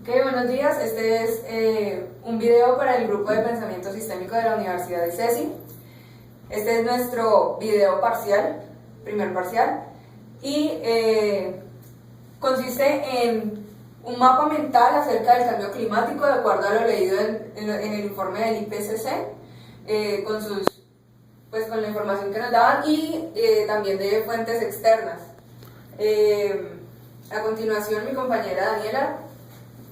Ok, buenos días. Este es un video para el grupo de pensamiento sistémico de la Universidad de ICESI. Este es nuestro video parcial, primer parcial, y consiste en un mapa mental acerca del cambio climático de acuerdo a lo leído en el informe del IPCC, con la información que nos daban y también de fuentes externas. A continuación, mi compañera Daniela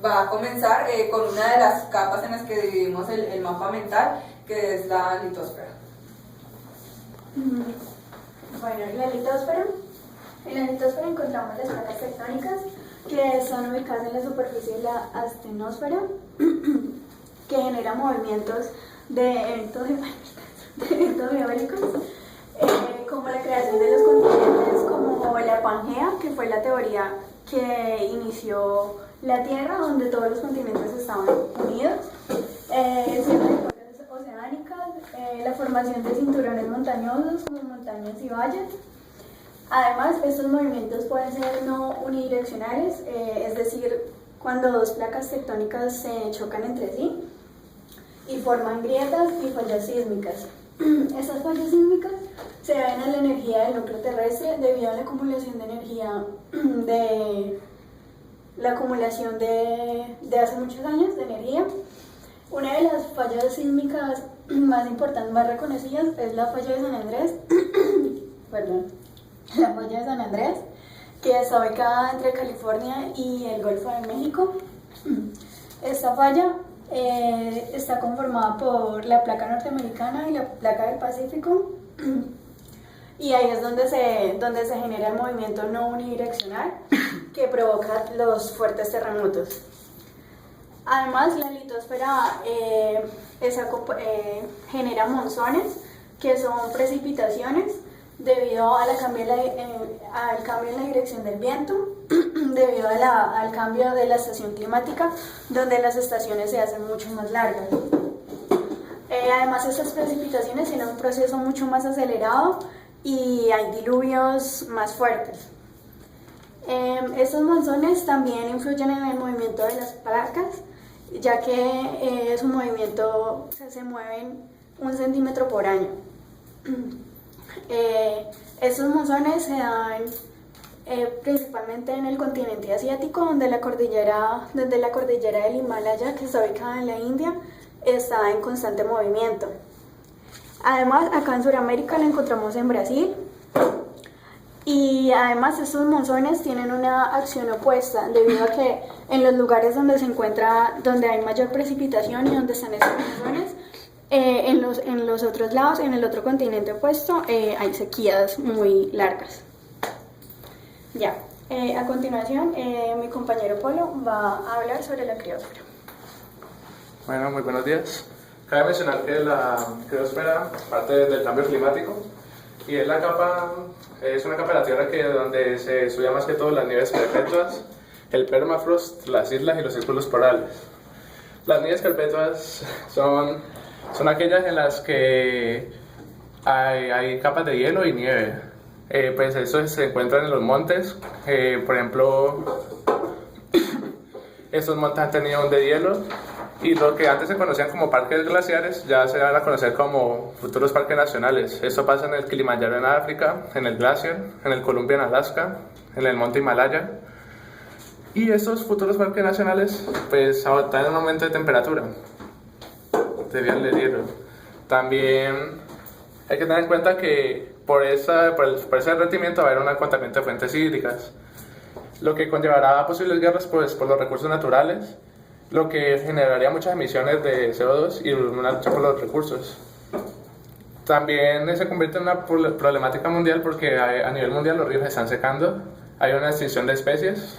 va a comenzar con una de las capas en las que dividimos el mapa mental, que es la litosfera. Bueno, la litosfera. En la litosfera encontramos las placas tectónicas que son ubicadas en la superficie de la astenosfera, que generan movimientos de eventos geológicos, como la creación de los continentes, como la Pangea, que fue la teoría que inició la Tierra, donde todos los continentes estaban unidos, ciertas corrientes oceánicas, la formación de cinturones montañosos como montañas y valles. Además, estos movimientos pueden ser no unidireccionales, es decir, cuando dos placas tectónicas se chocan entre sí y forman grietas y fallas sísmicas. Estas fallas sísmicas se deben a la energía del núcleo terrestre debido a la acumulación de energía de hace muchos años de energía. Una de las fallas sísmicas más importantes, más reconocidas, es la falla de San Andrés. La falla de San Andrés, que está ubicada entre California y el Golfo de México. Esta falla está conformada por la placa norteamericana y la placa del Pacífico, y ahí es donde se genera el movimiento no unidireccional que provoca los fuertes terremotos. Además, la litosfera genera monzones, que son precipitaciones debido al cambio en la dirección del viento, debido al cambio de la estación climática, donde las estaciones se hacen mucho más largas. Además, estas precipitaciones tienen un proceso mucho más acelerado y hay diluvios más fuertes. Estos monzones también influyen en el movimiento de las placas, ya que su movimiento se mueven 1 centímetro por año. Estos monzones se dan principalmente en el continente asiático, donde la cordillera del Himalaya, que está ubicada en la India, está en constante movimiento. Además, acá en Sudamérica la encontramos en Brasil. Y además estos monzones tienen una acción opuesta, debido a que en los lugares donde hay mayor precipitación y donde están estos monzones, en los otros lados, en el otro continente opuesto, hay sequías muy largas. Ya, a continuación, mi compañero Polo va a hablar sobre la criosfera. Bueno, muy buenos días. Cabe mencionar que la criosfera parte del cambio climático y es una capa de la Tierra donde se estudia más que todo las nieves perpetuas, el permafrost, las islas y los círculos polarares. Las nieves perpetuas son aquellas en las que hay capas de hielo y nieve. Pues eso se encuentran en los montes. Por ejemplo, estos montes han tenido de hielo, y lo que antes se conocían como parques glaciares ya se van a conocer como futuros parques nacionales. Esto pasa en el Kilimanjaro en África, en el Glacier, en el Columbia en Alaska, en el monte Himalaya. Y estos futuros parques nacionales pues adoptan un aumento de temperatura debido al hielo. También hay que tener en cuenta que por ese derretimiento va a haber un agotamiento de fuentes hídricas, lo que conllevará a posibles guerras pues, por los recursos naturales, lo que generaría muchas emisiones de CO2 y una lucha por los recursos. También se convierte en una problemática mundial porque a nivel mundial los ríos se están secando, hay una extinción de especies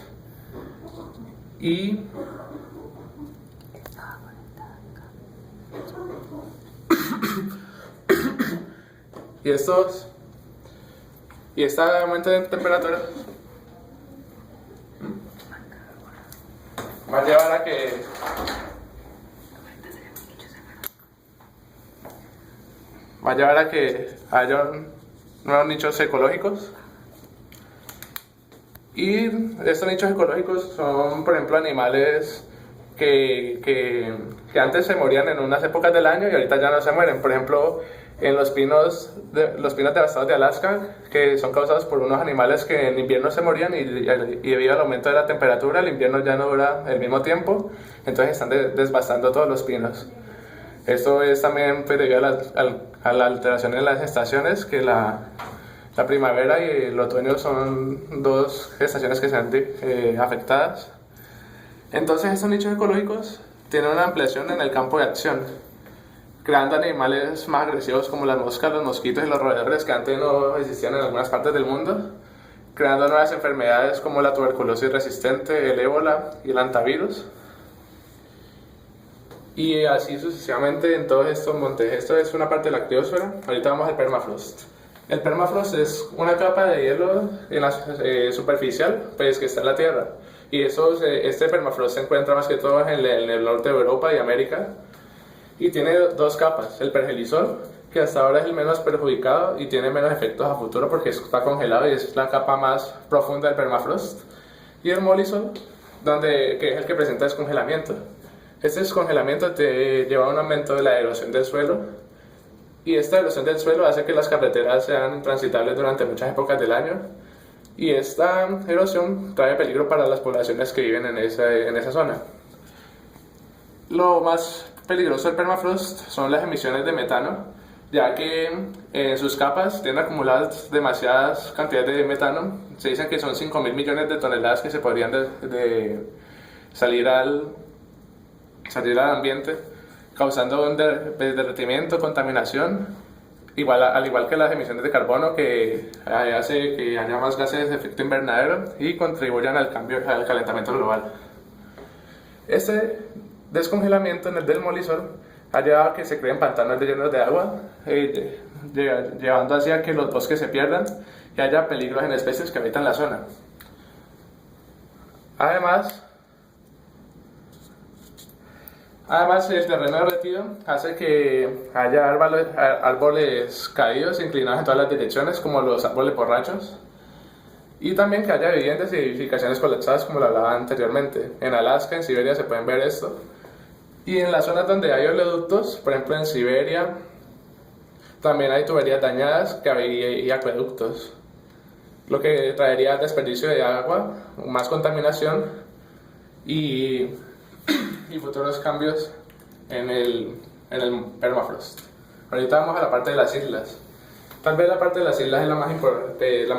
y este aumento de temperatura va a llevar a que haya nuevos nichos ecológicos. Y estos nichos ecológicos son, por ejemplo, animales que antes se morían en unas épocas del año y ahorita ya no se mueren. Por ejemplo, en los pinos devastados de Alaska, que son causados por unos animales que en invierno se morían y debido al aumento de la temperatura, el invierno ya no dura el mismo tiempo, entonces están devastando todos los pinos. Esto es también pues, debido a la alteración en las estaciones, que la primavera y el otoño son dos estaciones que se han afectadas. Entonces estos nichos ecológicos tienen una ampliación en el campo de acción, creando animales más agresivos como las moscas, los mosquitos y los roedores que antes no existían en algunas partes del mundo, creando nuevas enfermedades como la tuberculosis resistente, el ébola y el hantavirus. Y así sucesivamente en todos estos montes. Esto es una parte de la criosfera. Ahorita vamos al permafrost. El permafrost es una capa de hielo en la, superficial pues, que está en la Tierra. Y este permafrost se encuentra más que todo en el norte de Europa y América. Y tiene dos capas. El pergelisol, que hasta ahora es el menos perjudicado y tiene menos efectos a futuro porque está congelado y es la capa más profunda del permafrost. Y el molisol, que es el que presenta descongelamiento. Este descongelamiento te lleva a un aumento de la erosión del suelo. Y esta erosión del suelo hace que las carreteras sean intransitables durante muchas épocas del año. Y esta erosión trae peligro para las poblaciones que viven en esa zona. Lo más peligroso del permafrost son las emisiones de metano, ya que en sus capas tienen acumuladas demasiadas cantidades de metano. Se dicen que son 5.000 millones de toneladas que se podrían salir al ambiente, causando un derretimiento, contaminación, al igual que las emisiones de carbono, que hace que haya más gases de efecto invernadero y contribuyan al calentamiento global. Este descongelamiento en el del molisol ha llevado a que se creen pantanos llenos de agua, llevando así a que los bosques se pierdan y haya peligros en especies que habitan la zona. Además, el terreno derretido hace que haya árboles caídos, inclinados en todas las direcciones, como los árboles borrachos, y también que haya viviendas y edificaciones colapsadas, como lo hablaba anteriormente. En Alaska, en Siberia se pueden ver esto. Y en las zonas donde hay oleoductos, por ejemplo en Siberia, también hay tuberías dañadas y acueductos, lo que traería desperdicio de agua, más contaminación y futuros cambios en el permafrost. Ahorita vamos a la parte de las islas. Tal vez la parte de las islas es la más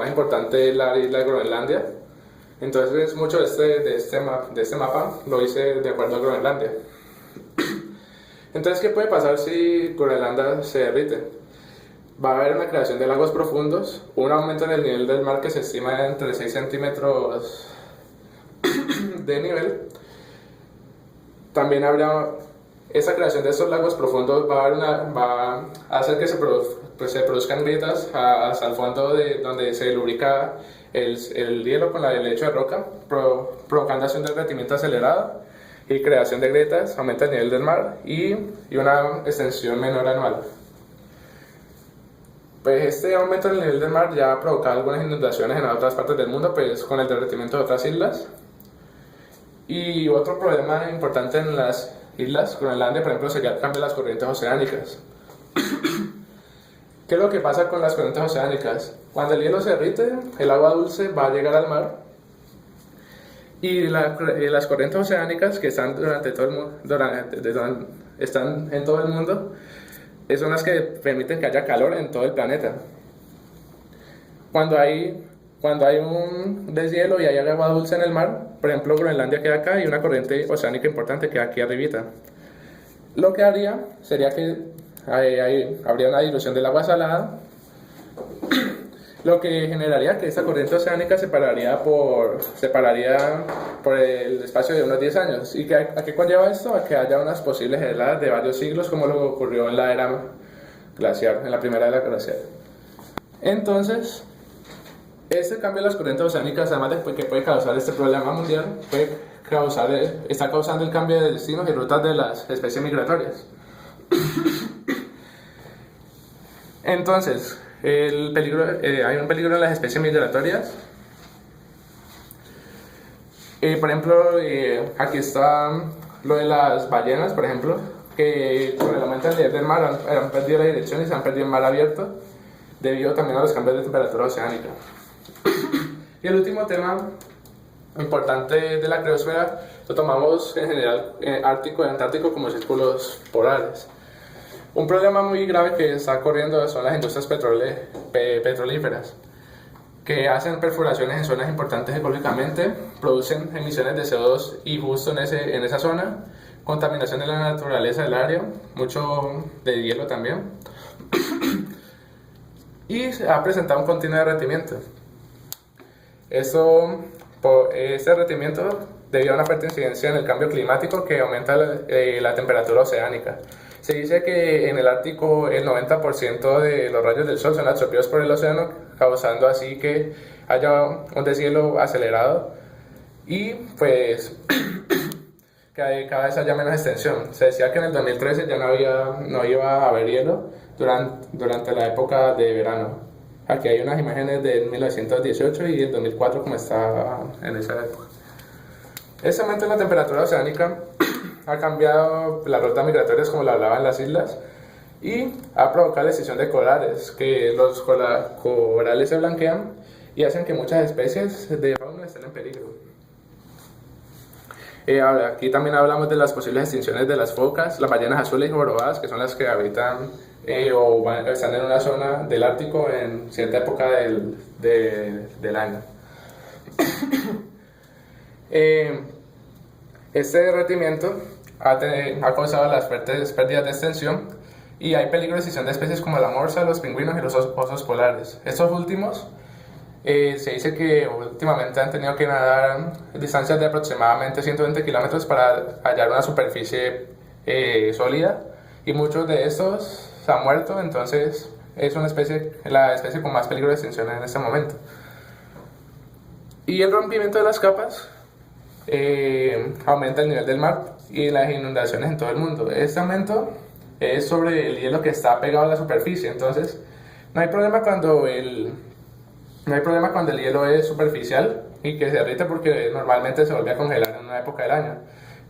importante, la isla de Groenlandia. Entonces mucho de este mapa lo hice de acuerdo a Groenlandia. Entonces, ¿qué puede pasar si Groenlandia se derrite? Va a haber una creación de lagos profundos, un aumento en el nivel del mar que se estima entre 6 centímetros de nivel. También habrá esa creación de estos lagos profundos va a hacer que se produzcan grietas hasta el fondo donde se lubrica el hielo con el lecho de roca, provocando así un derretimiento acelerado y creación de grietas, aumenta el nivel del mar y una extensión menor anual. Pues este aumento del nivel del mar ya ha provocado algunas inundaciones en otras partes del mundo, pues con el derretimiento de otras islas. Y otro problema importante en las islas, Groenlandia, por ejemplo, sería el cambio de las corrientes oceánicas. ¿Qué es lo que pasa con las corrientes oceánicas? Cuando el hielo se derrite, el agua dulce va a llegar al mar y las corrientes oceánicas que están están en todo el mundo son las que permiten que haya calor en todo el planeta. Cuando hay un deshielo y hay agua dulce en el mar, por ejemplo Groenlandia queda acá y una corriente oceánica importante queda aquí arribita. Lo que haría sería que habría una dilución del agua salada, lo que generaría que esta corriente oceánica separaría por el espacio de unos 10 años. ¿Y a qué conlleva esto? A que haya unas posibles heladas de varios siglos, como lo ocurrió en la era glaciar, en la primera era glaciar. Entonces, este cambio de las corrientes oceánicas, además de que puede causar este problema mundial, está causando el cambio de destinos y rutas de las especies migratorias. Entonces, hay un peligro en las especies migratorias. Por ejemplo, aquí está Lo de las ballenas, por ejemplo, que con el aumento del nivel del mar han perdido la dirección y se han perdido el mar abierto debido también a los cambios de temperatura oceánica. Y el último tema importante de la criosfera lo tomamos en general Ártico y Antártico como círculos polares. Un problema muy grave que está corriendo son las industrias petrolíferas, que hacen perforaciones en zonas importantes ecológicamente, producen emisiones de CO2 y justo en esa zona, contaminación de la naturaleza del área, mucho de hielo también, y se ha presentado un continuo derretimiento. Este derretimiento debido a una fuerte incidencia en el cambio climático que aumenta la temperatura oceánica. Se dice que en el Ártico el 90% de los rayos del sol son absorbidos por el océano, causando así que haya un deshielo acelerado y pues que cada vez haya menos extensión. Se decía que en el 2013 ya no iba a haber hielo durante la época de verano. Aquí hay unas imágenes del 1918 y el 2004 como está en esa época. Este aumento en la temperatura oceánica ha cambiado las rutas migratorias como lo hablaba en las islas y ha provocado la extinción de corales, que los corales se blanquean y hacen que muchas especies de fauna estén en peligro. Aquí también hablamos de las posibles extinciones de las focas, las ballenas azules y jorobadas, que son las que habitan están en una zona del Ártico en cierta época del año. Este derretimiento ha causado las fuertes pérdidas de extensión y hay peligro de extinción de especies como la morsa, los pingüinos y los osos polares. Estos últimos se dice que últimamente han tenido que nadar distancias de aproximadamente 120 kilómetros para hallar una superficie sólida y muchos de estos se han muerto, entonces es la especie con más peligro de extinción en este momento. Y el rompimiento de las capas aumenta el nivel del mar y las inundaciones en todo el mundo. Este aumento es sobre el hielo que está pegado a la superficie, entonces no hay problema cuando el hielo es superficial y que se derrite porque normalmente se vuelve a congelar en una época del año.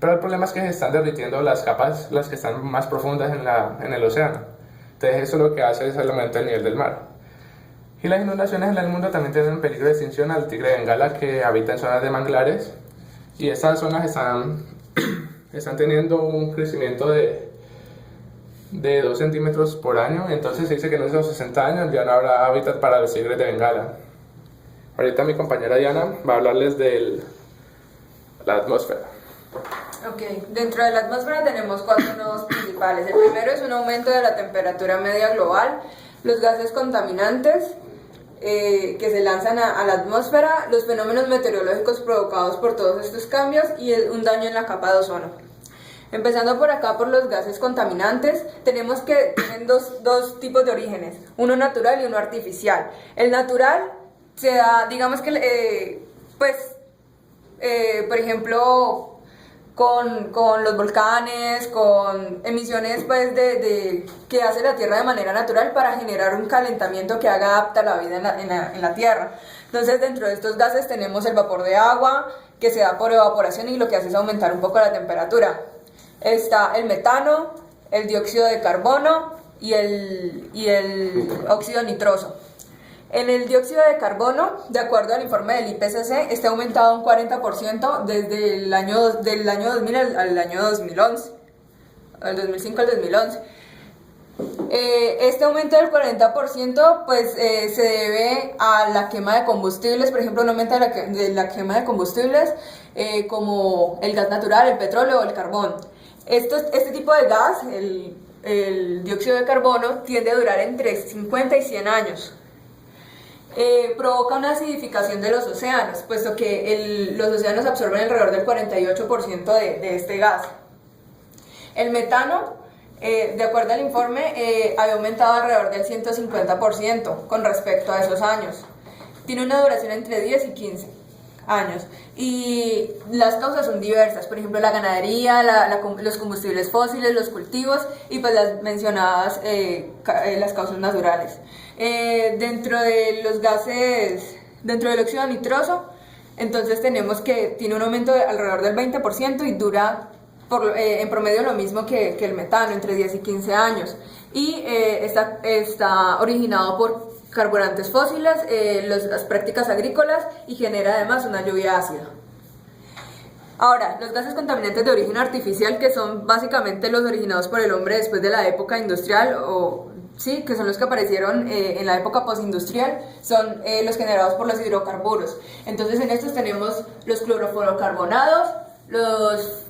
Pero el problema es que se están derritiendo las capas, las que están más profundas en el océano. Entonces eso lo que hace es el aumento del nivel del mar. Y las inundaciones en el mundo también tienen peligro de extinción al tigre de Bengala, que habita en zonas de manglares. Y estas zonas están teniendo un crecimiento de 2 centímetros por año. Entonces se dice que en esos 60 años ya no habrá hábitat para los tigres de Bengala. Ahorita mi compañera Diana va a hablarles de la atmósfera. Ok, dentro de la atmósfera tenemos 4 nodos principales. El primero es un aumento de la temperatura media global, los gases contaminantes que se lanzan a la atmósfera, los fenómenos meteorológicos provocados por todos estos cambios y un daño en la capa de ozono. Empezando por acá por los gases contaminantes, tenemos que tienen dos tipos de orígenes, uno natural y uno artificial. El natural se da, digamos que, por ejemplo, con los volcanes, con emisiones pues, que hace la Tierra de manera natural para generar un calentamiento que haga apta la vida en la Tierra. Entonces, dentro de estos gases tenemos el vapor de agua, que se da por evaporación y lo que hace es aumentar un poco la temperatura. Está el metano, el dióxido de carbono y el óxido nitroso. En el dióxido de carbono, de acuerdo al informe del IPCC, está aumentado un 40% desde el año 2000 al año 2011, al 2005 al 2011. Este aumento del 40% se debe a la quema de combustibles, por ejemplo, un aumento de la quema de combustibles como el gas natural, el petróleo o el carbón. Este tipo de gas, el dióxido de carbono, tiende a durar entre 50 y 100 años. Provoca una acidificación de los océanos, puesto que los océanos absorben alrededor del 48% de este gas. El metano, de acuerdo al informe, había aumentado alrededor del 150% con respecto a esos años. Tiene una duración entre 10 y 15 años. Y las causas son diversas, por ejemplo la ganadería, los combustibles fósiles, los cultivos y pues las mencionadas las causas naturales. Dentro de los gases, dentro del óxido nitroso, entonces tenemos que tiene un aumento de alrededor del 20% y dura en promedio lo mismo que el metano, entre 10 y 15 años. Y está originado por carburantes fósiles, las prácticas agrícolas, y genera además una lluvia ácida. Ahora, los gases contaminantes de origen artificial, que son básicamente los originados por el hombre después de la época industrial, sí, que son los que aparecieron en la época postindustrial, son los generados por los hidrocarburos. Entonces, en estos tenemos los clorofluorocarbonados, los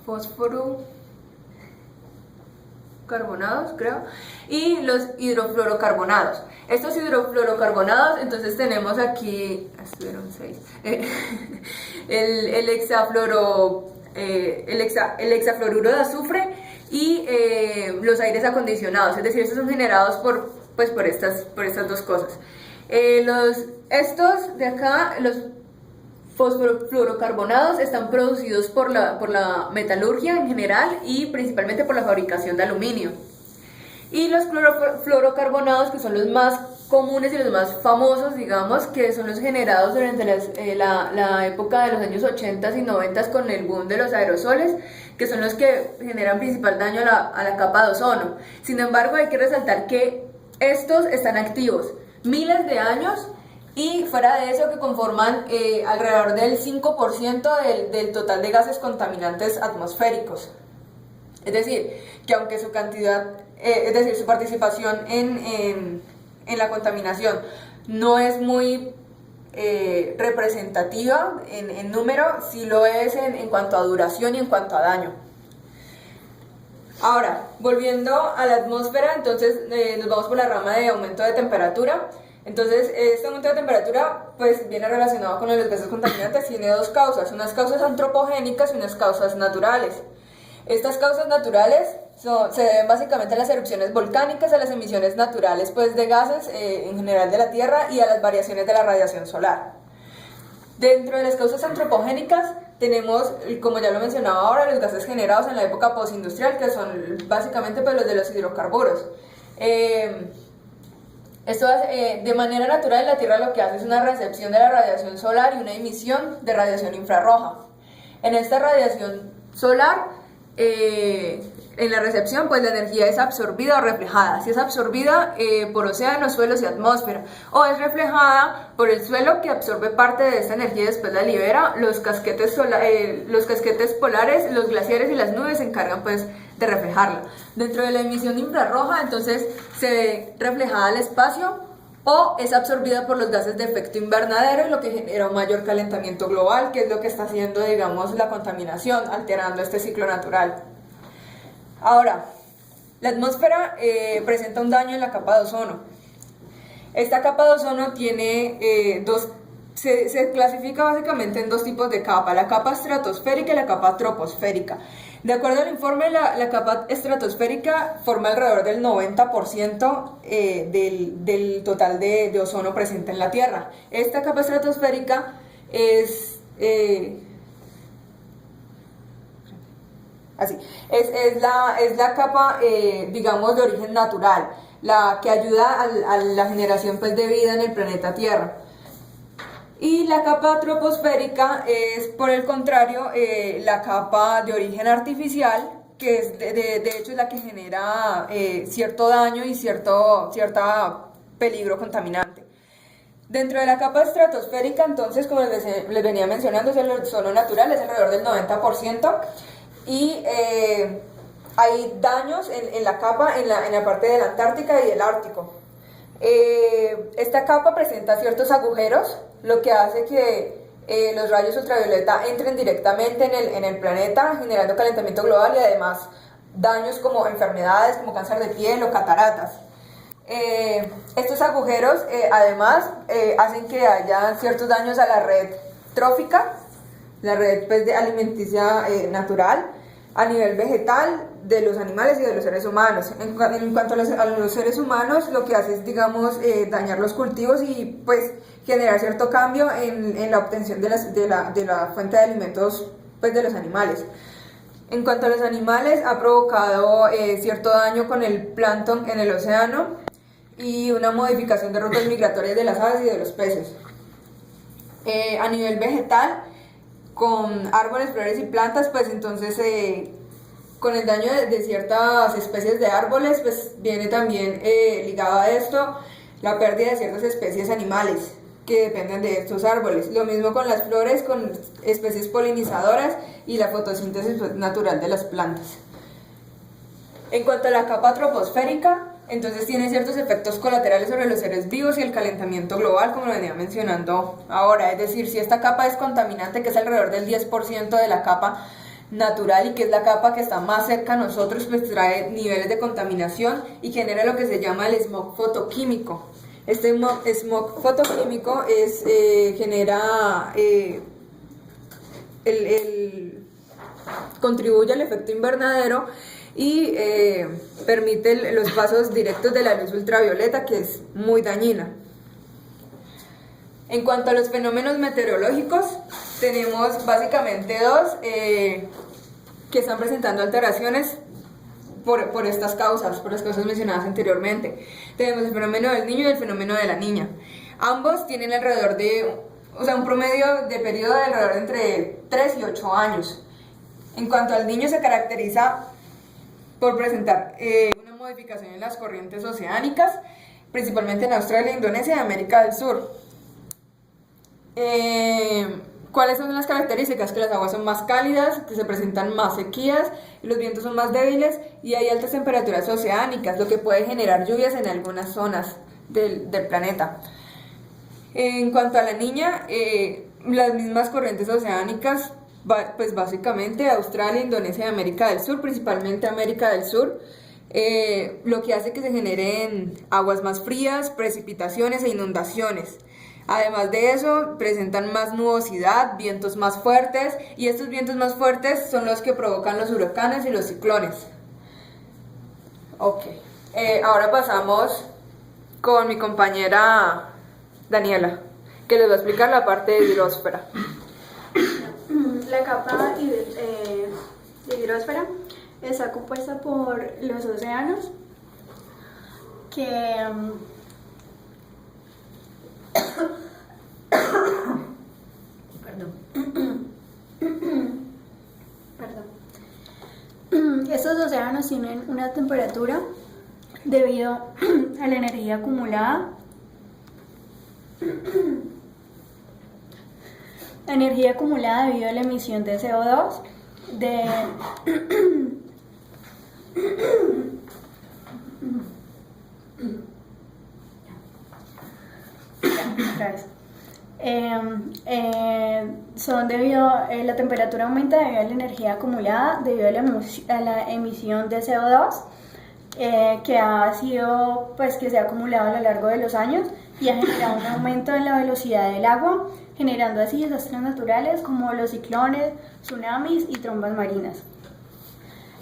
fosforocarbonados, creo, y los hidrofluorocarbonados. Estos hidrofluorocarbonados, entonces tenemos aquí, estuvieron 6, el hexafluoruro de azufre y los aires acondicionados, es decir, estos son generados por estas dos cosas. Estos de acá, los fosfofluorocarbonados, están producidos por la metalurgia en general y principalmente por la fabricación de aluminio. Y los clorofluorocarbonados, que son los más comunes y los más famosos, digamos, que son los generados durante la época de los años 80 y 90 con el boom de los aerosoles, que son los que generan principal daño a la capa de ozono. Sin embargo, hay que resaltar que estos están activos miles de años, y fuera de eso que conforman alrededor del 5% del total de gases contaminantes atmosféricos. Es decir, que aunque su cantidad, su participación en la contaminación no es muy representativa en número, sí lo es en cuanto a duración y en cuanto a daño. Ahora, volviendo a la atmósfera, entonces nos vamos por la rama de aumento de temperatura. Entonces, este aumento de temperatura pues viene relacionado con los gases contaminantes. Tiene dos causas, unas causas antropogénicas y unas causas naturales. Estas causas naturales se deben básicamente a las erupciones volcánicas, a las emisiones naturales pues, de gases en general de la Tierra y a las variaciones de la radiación solar. Dentro de las causas antropogénicas tenemos, como ya lo mencionaba ahora, los gases generados en la época postindustrial, que son básicamente pues, los de los hidrocarburos. Esto de manera natural la Tierra lo que hace es una recepción de la radiación solar y una emisión de radiación infrarroja. En esta radiación solar, en la recepción, pues la energía es absorbida o reflejada. Si es absorbida por océanos, suelos y atmósfera, o es reflejada por el suelo, que absorbe parte de esta energía y después la libera. Los casquetes polares, los glaciares y las nubes se encargan pues de reflejarla. Dentro de la emisión infrarroja, entonces se ve reflejada al espacio o es absorbida por los gases de efecto invernadero, lo que genera un mayor calentamiento global, que es lo que está haciendo, digamos, la contaminación, alterando este ciclo natural. Ahora, la atmósfera presenta un daño en la capa de ozono. Esta capa de ozono tiene se clasifica básicamente en dos tipos de capa, la capa estratosférica y la capa troposférica. De acuerdo al informe, la capa estratosférica forma alrededor del 90% del total de ozono presente en la Tierra. Esta capa estratosférica es la capa, digamos, de origen natural, la que ayuda a la generación pues, de vida en el planeta Tierra. Y la capa troposférica es, por el contrario, la capa de origen artificial, que es de hecho es la que genera cierto daño y cierto peligro contaminante. Dentro de la capa estratosférica, entonces, como les venía mencionando, es el ozono natural, es alrededor del 90%, y hay daños en la capa, en la parte de la Antártica y el Ártico. Esta capa presenta ciertos agujeros, lo que hace que los rayos ultravioleta entren directamente en el planeta, generando calentamiento global y además daños como enfermedades como cáncer de piel o cataratas. Estos agujeros además hacen que haya ciertos daños a la red trófica, la red pues, de alimenticia natural, a nivel vegetal, de los animales y de los seres humanos. En cuanto a los seres humanos, lo que hace es, digamos, dañar los cultivos y pues generar cierto cambio en la obtención de la fuente de alimentos pues, de los animales. En cuanto a los animales, ha provocado cierto daño con el plancton en el océano y una modificación de rutas migratorias de las aves y de los peces. A nivel vegetal, con árboles, flores y plantas, pues entonces con el daño de ciertas especies de árboles, pues viene también ligado a esto la pérdida de ciertas especies animales que dependen de estos árboles. Lo mismo con las flores, con especies polinizadoras y la fotosíntesis natural de las plantas. En cuanto a la capa troposférica, entonces tiene ciertos efectos colaterales sobre los seres vivos y el calentamiento global, como lo venía mencionando ahora. Es decir, si esta capa es contaminante, que es alrededor del 10% de la capa natural y que es la capa que está más cerca a nosotros, pues trae niveles de contaminación y genera lo que se llama el smog fotoquímico. Este smog fotoquímico contribuye al efecto invernadero y permite los pasos directos de la luz ultravioleta, que es muy dañina. En cuanto a los fenómenos meteorológicos, tenemos básicamente dos que están presentando alteraciones por estas causas, por las causas mencionadas anteriormente. Tenemos el fenómeno del niño y el fenómeno de la niña. Ambos tienen alrededor de, un promedio de periodo de alrededor de entre 3 y 8 años. En cuanto al niño, se caracteriza por presentar una modificación en las corrientes oceánicas, principalmente en Australia, Indonesia y América del Sur. ¿Cuáles son las características? Que las aguas son más cálidas, que se presentan más sequías, los vientos son más débiles y hay altas temperaturas oceánicas, lo que puede generar lluvias en algunas zonas del planeta. En cuanto a la niña, las mismas corrientes oceánicas, pues básicamente Australia, Indonesia y América del Sur, principalmente América del Sur, lo que hace que se generen aguas más frías, precipitaciones e inundaciones. Además de eso, presentan más nubosidad, vientos más fuertes, y estos vientos más fuertes son los que provocan los huracanes y los ciclones. Ok, ahora pasamos con mi compañera Daniela, que les va a explicar la parte de hidrosfera. La capa de hidrosfera está compuesta por los océanos, que estos océanos tienen una temperatura debido a la energía acumulada. La energía acumulada debido a la emisión de CO2 son debido la temperatura aumenta debido a la energía acumulada debido a la emisión de CO2 que ha sido, pues, que se ha acumulado a lo largo de los años y ha generado un aumento en la velocidad del agua, generando así desastres naturales como los ciclones, tsunamis y trombas marinas.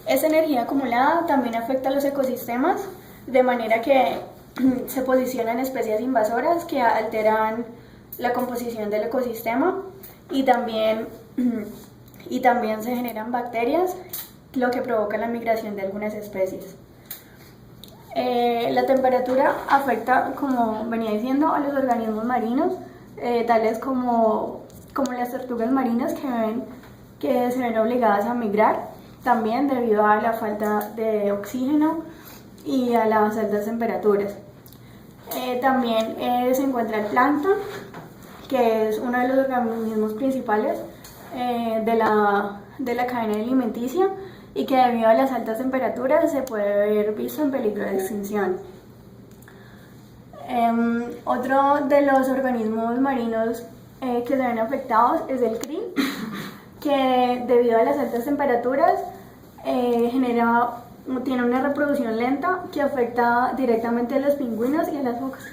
Esta energía acumulada también afecta a los ecosistemas, de manera que se posicionan especies invasoras que alteran la composición del ecosistema y también se generan bacterias, lo que provoca la migración de algunas especies. La temperatura afecta, como venía diciendo, a los organismos marinos, tales como las tortugas marinas que se ven obligadas a migrar, también debido a la falta de oxígeno y a las altas temperaturas. También se encuentra el plancton, que es uno de los organismos principales de la cadena alimenticia y que debido a las altas temperaturas se puede ver visto en peligro de extinción. Otro de los organismos marinos que se ven afectados es el krill, que debido a las altas temperaturas tiene una reproducción lenta que afecta directamente a los pingüinos y a las focas,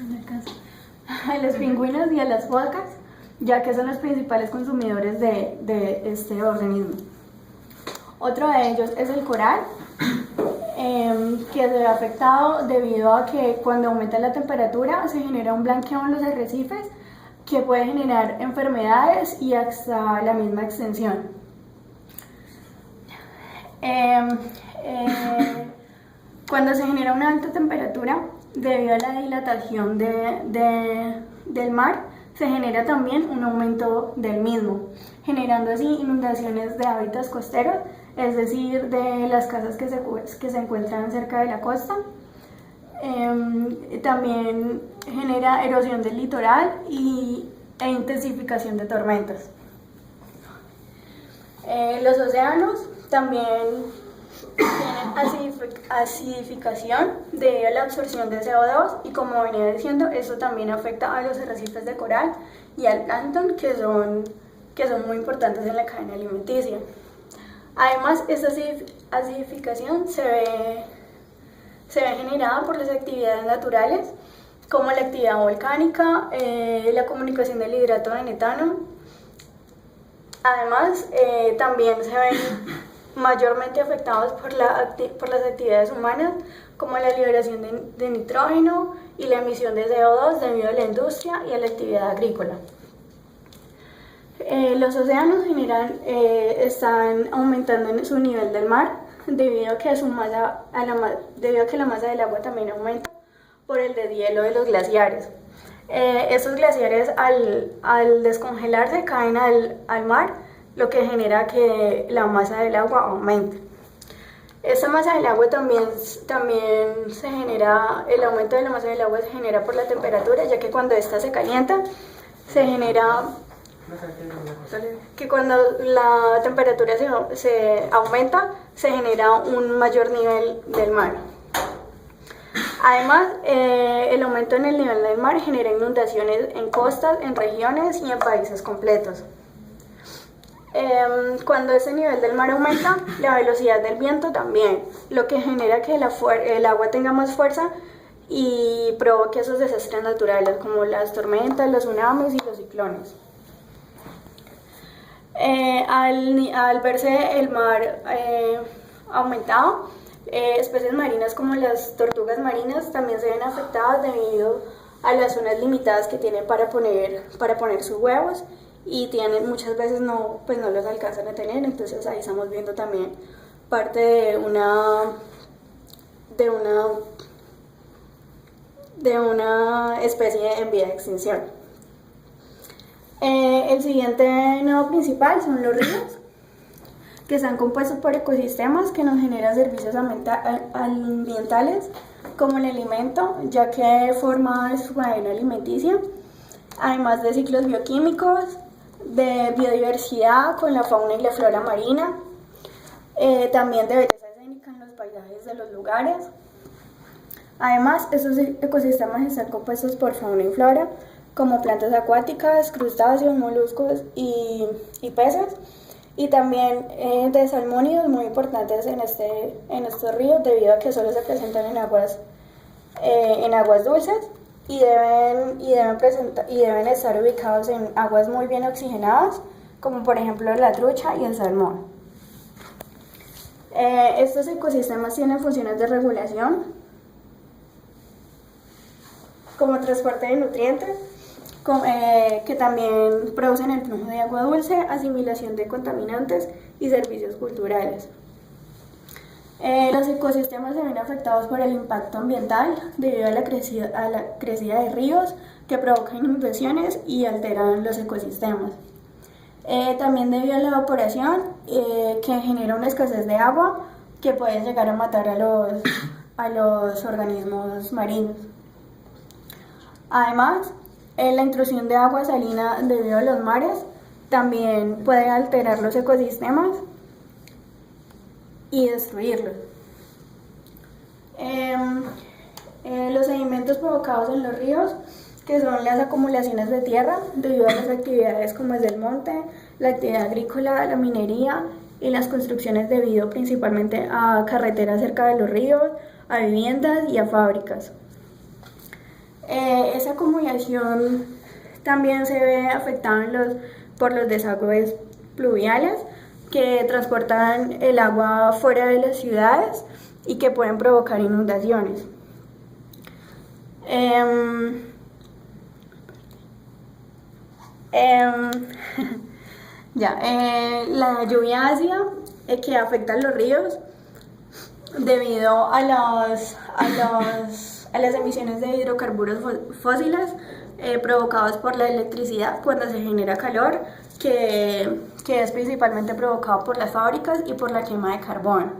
a los pingüinos y a las focas, ya que son los principales consumidores de este organismo. Otro de ellos es el coral, que se ve afectado debido a que cuando aumenta la temperatura se genera un blanqueo en los arrecifes que puede generar enfermedades y hasta la misma extinción. Cuando se genera una alta temperatura debido a la dilatación del mar, se genera también un aumento del mismo, generando así inundaciones de hábitats costeros, es decir, de las casas que se encuentran cerca de la costa. También genera erosión del litoral e intensificación de tormentas. Los océanos también tienen acidificación debido a la absorción de CO2 y, como venía diciendo, eso también afecta a los arrecifes de coral y al plancton, que son muy importantes en la cadena alimenticia. Además, esta acidificación se ve generada por las actividades naturales, como la actividad volcánica, la comunicación del hidrato de metano. Además, también se ven mayormente afectados por las actividades humanas, como la liberación de nitrógeno y la emisión de CO2 debido a la industria y a la actividad agrícola. Los océanos están aumentando en su nivel del mar debido a que la masa del agua también aumenta por el deshielo de los glaciares. Estos glaciares, al descongelarse, caen al mar, lo que genera que la masa del agua aumente. Esta masa del agua también se genera, el aumento de la masa del agua se genera por la temperatura, ya que cuando esta se calienta, cuando la temperatura se aumenta, se genera un mayor nivel del mar. Además, el aumento en el nivel del mar genera inundaciones en costas, en regiones y en países completos. Cuando ese nivel del mar aumenta, la velocidad del viento también, lo que genera que el agua tenga más fuerza y provoque esos desastres naturales como las tormentas, los tsunamis y los ciclones. Al verse el mar aumentado, especies marinas como las tortugas marinas también se ven afectadas debido a las zonas limitadas que tienen para poner sus huevos, y muchas veces no los alcanzan a tener. Entonces ahí estamos viendo también parte de una especie en vía de extinción. El siguiente nodo principal son los ríos, que están compuestos por ecosistemas que nos generan servicios ambientales como el alimento, ya que forma su cadena alimenticia, además de ciclos bioquímicos, de biodiversidad con la fauna y la flora marina, también de belleza escénica en los paisajes de los lugares. Además, estos ecosistemas están compuestos por fauna y flora, como plantas acuáticas, crustáceos, moluscos y peces, y también de salmónidos muy importantes en estos ríos, debido a que solo se presentan en aguas dulces y deben estar ubicados en aguas muy bien oxigenadas, como por ejemplo la trucha y el salmón. Estos ecosistemas tienen funciones de regulación, como transporte de nutrientes, que también producen el flujo de agua dulce, asimilación de contaminantes y servicios culturales. Los ecosistemas se ven afectados por el impacto ambiental debido a la crecida de ríos que provocan inundaciones y alteran los ecosistemas. También debido a la evaporación, que genera una escasez de agua que puede llegar a matar a los organismos marinos. Además, la intrusión de agua salina debido a los mares también puede alterar los ecosistemas y destruirlos. Los sedimentos provocados en los ríos, que son las acumulaciones de tierra debido a las actividades como es del monte, la actividad agrícola, la minería y las construcciones debido principalmente a carreteras cerca de los ríos, a viviendas y a fábricas. Esa acumulación también se ve afectada por los desagües pluviales, que transportan el agua fuera de las ciudades y que pueden provocar inundaciones. La lluvia ácida que afecta a los ríos debido a las emisiones de hidrocarburos fósiles provocados por la electricidad cuando se genera calor, que es principalmente provocado por las fábricas y por la quema de carbón.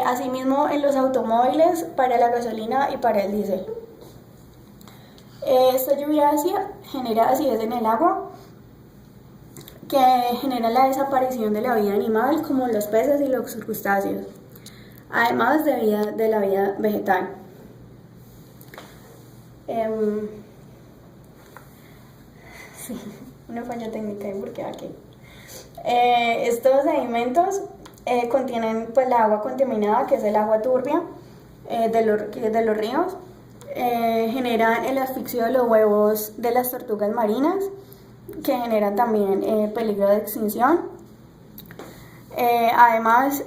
Asimismo, en los automóviles, para la gasolina y para el diésel. Esta lluvia ácida genera acidez en el agua, que genera la desaparición de la vida animal, como los peces y los crustáceos, además de la vida vegetal. Sí, una falla técnica porque aquí. Estos sedimentos contienen pues, la agua contaminada, que es el agua turbia de los ríos. Generan el asfixio de los huevos de las tortugas marinas, que generan también peligro de extinción. Además,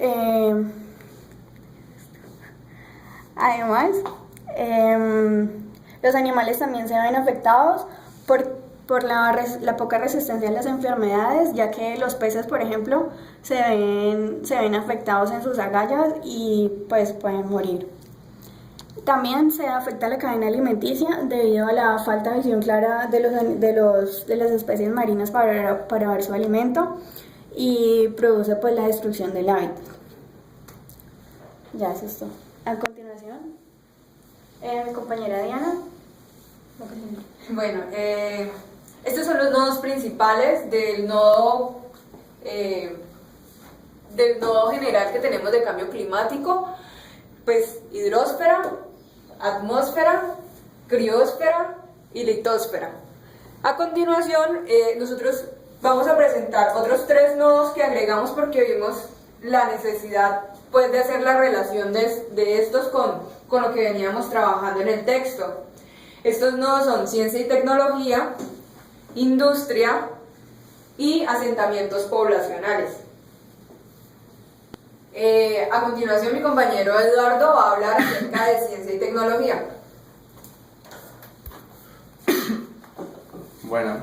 los animales también se ven afectados por la poca resistencia a las enfermedades, ya que los peces, por ejemplo, se ven afectados en sus agallas y pues pueden morir. También se afecta la cadena alimenticia debido a la falta de visión clara de las especies marinas para ver su alimento, y produce pues la destrucción del hábitat. Ya es esto. A continuación, mi compañera Diana. Bueno, estos son los nodos principales del nodo general que tenemos de cambio climático, pues hidrosfera, atmósfera, criósfera y litosfera. A continuación, nosotros vamos a presentar otros 3 nodos que agregamos porque vimos la necesidad pues, de hacer la relación de estos con lo que veníamos trabajando en el texto. Estos nodos son ciencia y tecnología, industria y asentamientos poblacionales. A continuación, mi compañero Eduardo va a hablar acerca de ciencia y tecnología. Bueno,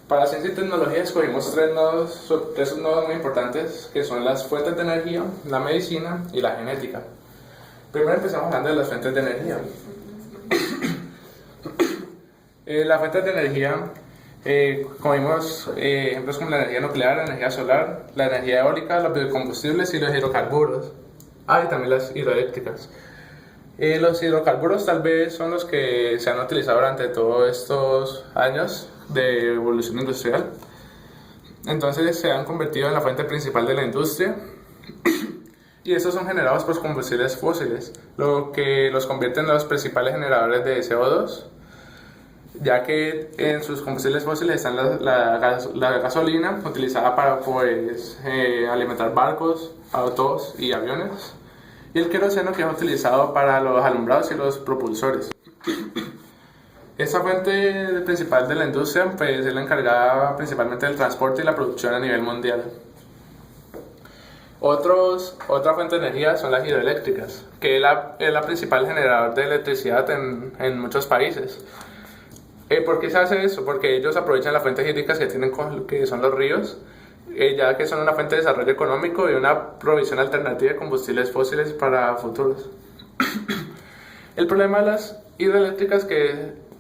para ciencia y tecnología escogimos 3 nodos muy importantes, que son las fuentes de energía, la medicina y la genética. Primero empezamos hablando de las fuentes de energía. Las fuentes de energía, como vimos, ejemplos como la energía nuclear, la energía solar, la energía eólica, los biocombustibles y los hidrocarburos. Y también las hidroeléctricas. Los hidrocarburos tal vez son los que se han utilizado durante todos estos años de evolución industrial. Entonces se han convertido en la fuente principal de la industria. Y estos son generados por combustibles fósiles, lo que los convierte en los principales generadores de CO2, ya que en sus combustibles fósiles están la gasolina utilizada para pues, alimentar barcos, autos y aviones, y el queroseno, que es utilizado para los alumbrados y los propulsores. Esta fuente principal de la industria pues, es la encargada principalmente del transporte y la producción a nivel mundial. Otra fuente de energía son las hidroeléctricas, que es la principal generador de electricidad en muchos países. ¿Por qué se hace eso? Porque ellos aprovechan las fuentes hídricas que tienen, que son los ríos, ya que son una fuente de desarrollo económico y una provisión alternativa de combustibles fósiles para futuros. El problema de las hidroeléctricas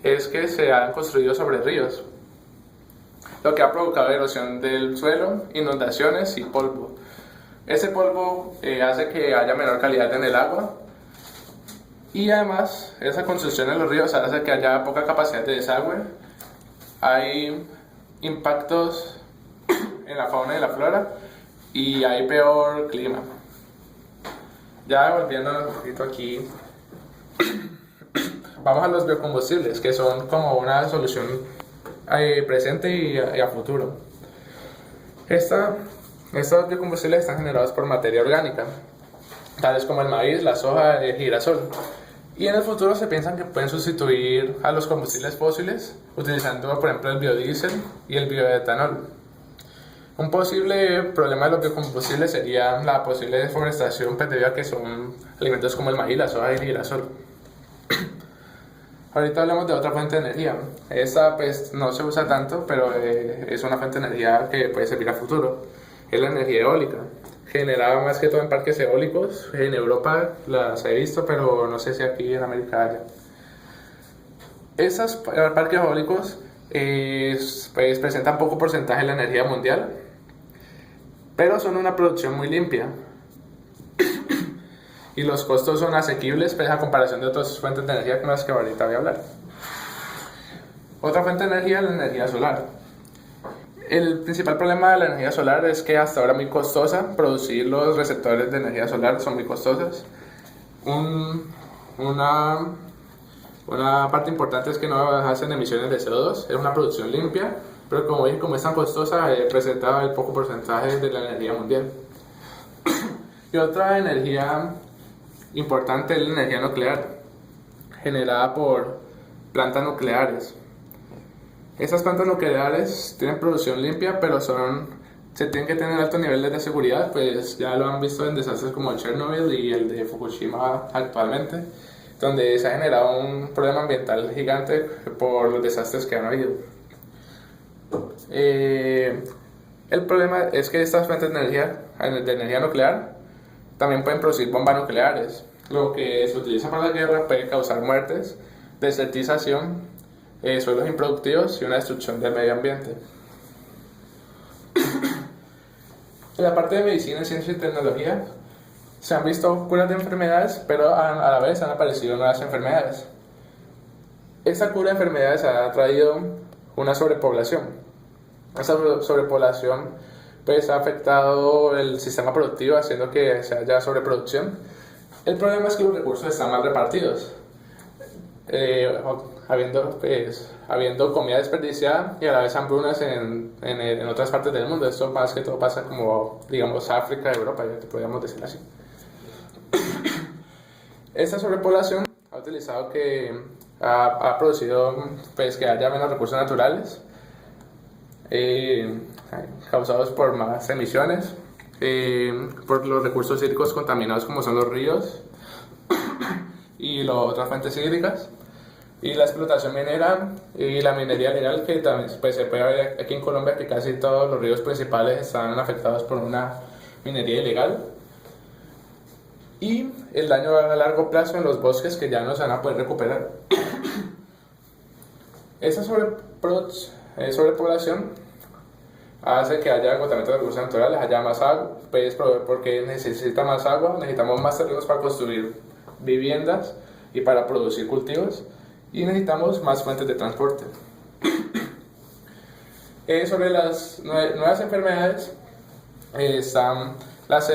es que se han construido sobre ríos, lo que ha provocado erosión del suelo, inundaciones y polvo. Ese polvo hace que haya menor calidad en el agua, y además esa construcción en los ríos hace que haya poca capacidad de desagüe. Hay impactos en la fauna y la flora y hay peor clima. Ya volviendo un poquito aquí, vamos a los biocombustibles, que son como una solución presente y a futuro. Estos biocombustibles están generados por materia orgánica, tales como el maíz, la soja, el girasol. Y en el futuro se piensan que pueden sustituir a los combustibles fósiles utilizando, por ejemplo, el biodiesel y el bioetanol. Un posible problema de los biocombustibles sería la posible deforestación, pues, debido a que son alimentos como el maíz, la soja y el girasol. Ahorita hablamos de otra fuente de energía. Esta pues no se usa tanto, pero es una fuente de energía que puede servir a futuro. Es la energía eólica, generada más que todo en parques eólicos. En Europa las he visto, pero no sé si aquí en América haya. Esos parques eólicos pues, presentan poco porcentaje de la energía mundial, pero son una producción muy limpia y los costos son asequibles pues, a comparación de otras fuentes de energía con las que ahorita voy a hablar. Otra fuente de energía es la energía solar. El principal problema de la energía solar es que hasta ahora es muy costosa. Producir los receptores de energía solar son muy costosos. Una parte importante es que no hacen emisiones de CO2, es una producción limpia, pero como dije, como es tan costosa, presenta el poco porcentaje de la energía mundial. Y otra energía importante es la energía nuclear, generada por plantas nucleares. Estas plantas nucleares tienen producción limpia, pero se tienen que tener altos niveles de seguridad, pues ya lo han visto en desastres como Chernobyl y el de Fukushima actualmente, donde se ha generado un problema ambiental gigante por los desastres que han habido. El problema es que estas fuentes de energía nuclear también pueden producir bombas nucleares. Lo que se utiliza para la guerra puede causar muertes, desertización, suelos improductivos y una destrucción del medio ambiente. En la parte de medicina, ciencia y tecnología se han visto curas de enfermedades, pero a la vez han aparecido nuevas enfermedades. Esta cura de enfermedades ha traído una sobrepoblación. Esa sobrepoblación pues, ha afectado el sistema productivo, haciendo que se haya sobreproducción. El problema es que los recursos están mal repartidos, habiendo comida desperdiciada y a la vez hambrunas en otras partes del mundo. Esto más que todo pasa como, digamos, África, Europa, ya te podríamos decir así. Esta sobrepoblación ha producido pues, que haya menos recursos naturales, causados por más emisiones, por los recursos hídricos contaminados como son los ríos y las otras fuentes hídricas, y la explotación minera y la minería ilegal, que también pues, se puede ver aquí en Colombia, que casi todos los ríos principales están afectados por una minería ilegal, y el daño a largo plazo en los bosques que ya no se van a poder recuperar. Esa sobrepoblación hace que haya agotamiento de recursos naturales, haya más agua, pues porque necesita más agua, necesitamos más terrenos para construir viviendas y para producir cultivos, y necesitamos más fuentes de transporte. Sobre las nuevas enfermedades están las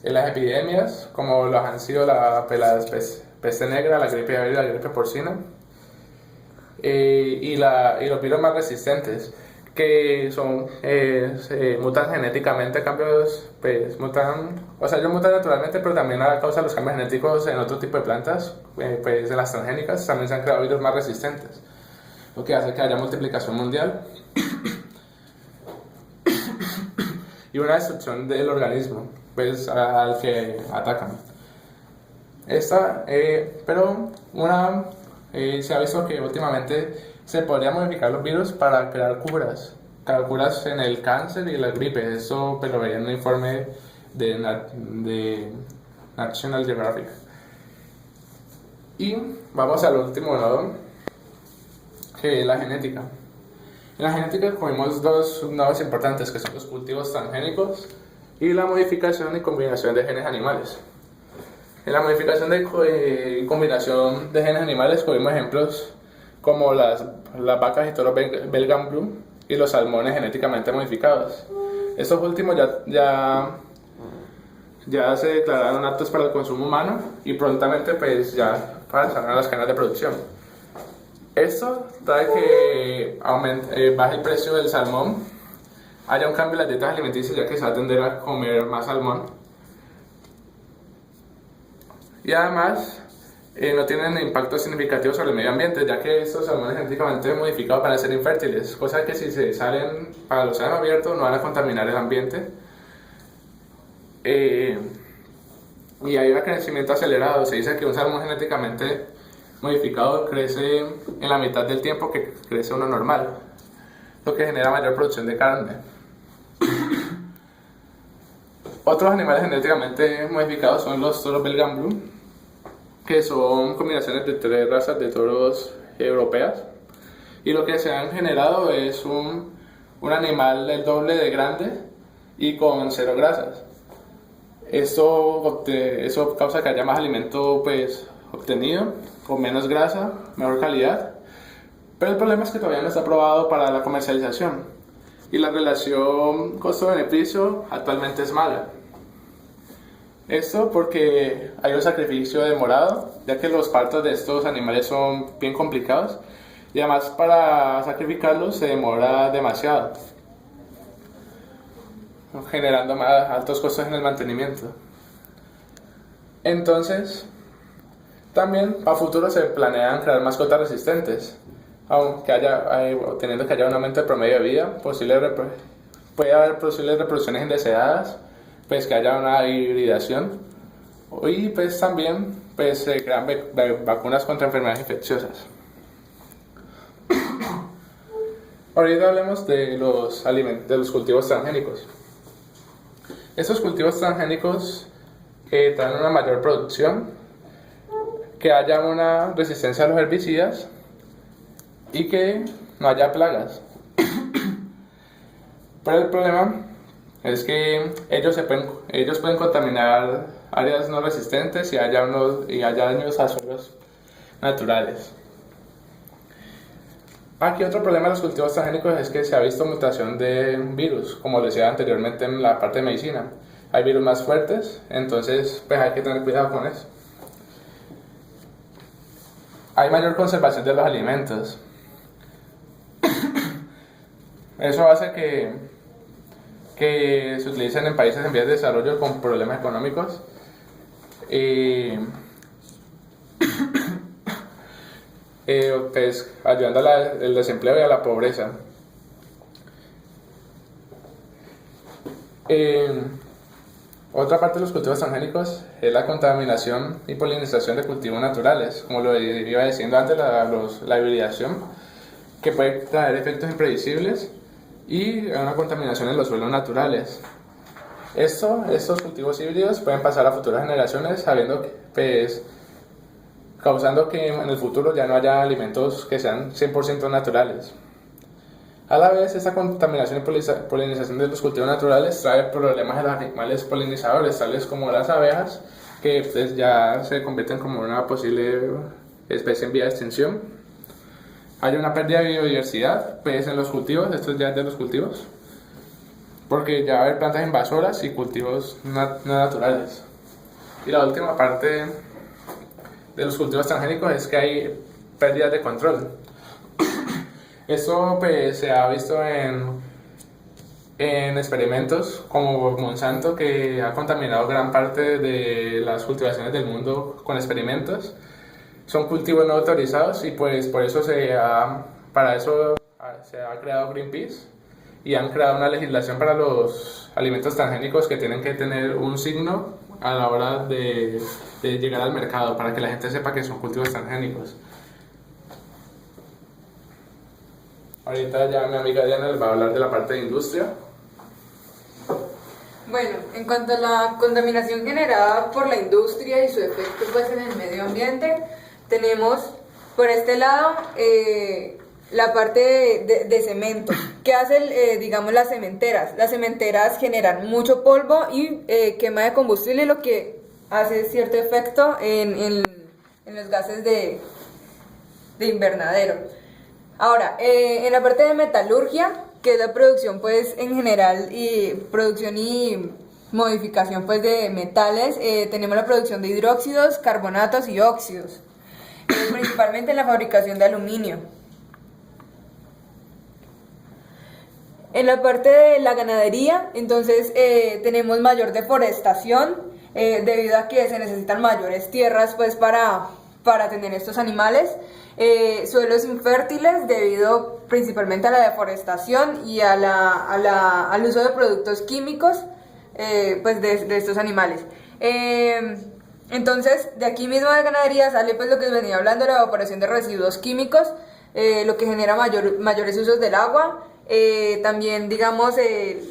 epidemias, como lo han sido la peste negra, la gripe aviar y la gripe porcina, y los virus más resistentes, que mutan genéticamente, ellos mutan naturalmente, pero también a causa de los cambios genéticos en otro tipo de plantas, en las transgénicas, también se han creado virus más resistentes, lo que hace que haya multiplicación mundial y una destrucción del organismo al que atacan. Se ha visto que últimamente se podría modificar los virus para crear curas en el cáncer y la gripe. Eso lo veía en un informe de National Geographic. Y vamos al último nodo, que es la genética. En la genética cogimos dos nodos importantes, que son los cultivos transgénicos y la modificación y combinación de genes animales. En la modificación y combinación de genes animales cogimos ejemplos como las vacas y toros Belgian Blue y los salmones genéticamente modificados. Estos últimos ya se declararon aptos para el consumo humano y prontamente pues ya pasarán a las cadenas de producción. Esto trae que baje el precio del salmón, haya un cambio en las dietas alimenticias, ya que se va a tender a comer más salmón, y además no tienen impacto significativo sobre el medio ambiente, ya que estos salmones genéticamente modificados van a ser infértiles, cosa que si se salen para el océano abierto no van a contaminar el ambiente, y hay un crecimiento acelerado. Se dice que un salmón genéticamente modificado crece en la mitad del tiempo que crece uno normal, lo que genera mayor producción de carne. Otros animales genéticamente modificados son los toros Belgian Blue, que son combinaciones de 3 razas de toros europeas. Y lo que se han generado es un animal el doble de grande y con 0 grasas. Eso causa que haya más alimento pues, obtenido, con menos grasa, mejor calidad. Pero el problema es que todavía no está aprobado para la comercialización. Y la relación costo-beneficio actualmente es mala. Esto porque hay un sacrificio demorado, ya que los partos de estos animales son bien complicados. Y además para sacrificarlos se demora demasiado, generando más altos costos en el mantenimiento. Entonces, también a futuro se planean crear mascotas resistentes, aunque teniendo que haya un aumento del promedio de vida, puede haber posibles reproducciones indeseadas, pues que haya una hibridación, y pues también pues, se crean vacunas contra enfermedades infecciosas. Ahorita hablemos de los cultivos transgénicos. Estos cultivos transgénicos traen una mayor producción, que haya una resistencia a los herbicidas y que no haya plagas. Pero el problema es que ellos pueden contaminar áreas no resistentes y haya daños a suelos naturales. Aquí otro problema de los cultivos transgénicos es que se ha visto mutación de virus, como decía anteriormente en la parte de medicina. Hay virus más fuertes, entonces pues hay que tener cuidado con eso. Hay mayor conservación de los alimentos. Eso hace que se utilicen en países en vías de desarrollo con problemas económicos. Pues, ayudando al desempleo y a la pobreza. Otra parte de los cultivos transgénicos es la contaminación y polinización de cultivos naturales, como lo iba diciendo antes, la hibridación, que puede traer efectos impredecibles y una contaminación en los suelos naturales. Estos cultivos híbridos pueden pasar a futuras generaciones causando que en el futuro ya no haya alimentos que sean 100% naturales. A la vez, esta contaminación y polinización de los cultivos naturales trae problemas a los animales polinizadores, tales como las abejas, que pues, ya se convierten como una posible especie en vía de extinción. Hay una pérdida de biodiversidad pues, en los cultivos, esto ya es de los cultivos, porque ya va a haber plantas invasoras y cultivos no naturales. Y la última parte de los cultivos transgénicos es que hay pérdidas de control. Esto pues, se ha visto en experimentos como Monsanto, que ha contaminado gran parte de las cultivaciones del mundo con experimentos. Son cultivos no autorizados y pues por eso para eso se ha creado Greenpeace y han creado una legislación para los alimentos transgénicos que tienen que tener un signo a la hora de llegar al mercado para que la gente sepa que son cultivos transgénicos. Ahorita ya mi amiga Diana les va a hablar de la parte de industria. Bueno, en cuanto a la contaminación generada por la industria y su efecto pues, en el medio ambiente, tenemos por este lado la parte de cemento. ¿Qué hacen, digamos, las cementeras? Las cementeras generan mucho polvo y quema de combustible, lo que hace cierto efecto en los gases de invernadero. Ahora, en la parte de metalurgia, que es la producción pues en general y producción y modificación pues de metales, tenemos la producción de hidróxidos, carbonatos y óxidos, principalmente en la fabricación de aluminio. En la parte de la ganadería, entonces tenemos mayor deforestación debido a que se necesitan mayores tierras pues para tener estos animales. Suelos infértiles debido principalmente a la deforestación y al uso de productos químicos pues de estos animales. Entonces, de aquí mismo de ganadería sale pues lo que les venía hablando, la evaporación de residuos químicos, lo que genera mayores usos del agua. También digamos